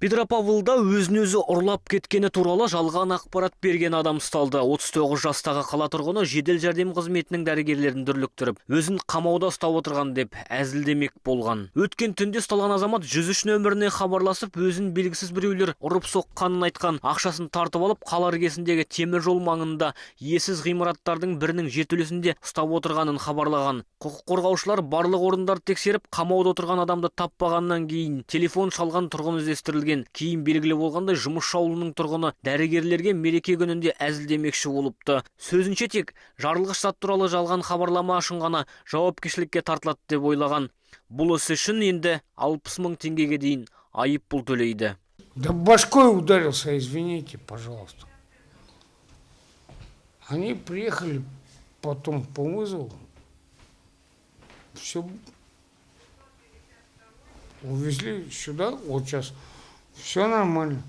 Петропавлда өзін-өзі ұрлап кеткені туралы жалған ақпарат берген адам ұсталды. 39 жастағы қала тұрғыны жедел жәрдем қызметінің дәрігерлерін дүрліктіріп, өзін қамауда ұстап отырған деп әзілдемек болған. Өткен түнде ұсталған азамат 103 нөміріне хабарласып, өзін белгісіз біреулер ұрып соққанын айтқан. Ақшасын тартып алып, қала іргесіндегі темір жол маңында иесіз ғимараттардың бірінің жертөлесінде ұстап отырғанын хабарлаған. Құқық қорғаушылар барлық орындарды тексеріп, қамауда отырған адамды таппағаннан кейін телефон шалған тұрғын іздестірілген. Кейін белгілі болғандай, жұмысшы ауылының тұрғыны дәрігерлерге мереке күнінде әзілдемекші болыпты. Сөзінше тек жарылғыш зат туралы жалған хабарлама үшін ғана жауапкершілікке тартылады деп ойлаған. Бұл іс үшін енді 60 000 теңгеге дейін айыппұл төлейді. Да башкой ударился, извините, пожалуйста. Они приехали потом по вызову. Все увезли сюда, вот сейчас. Все нормально.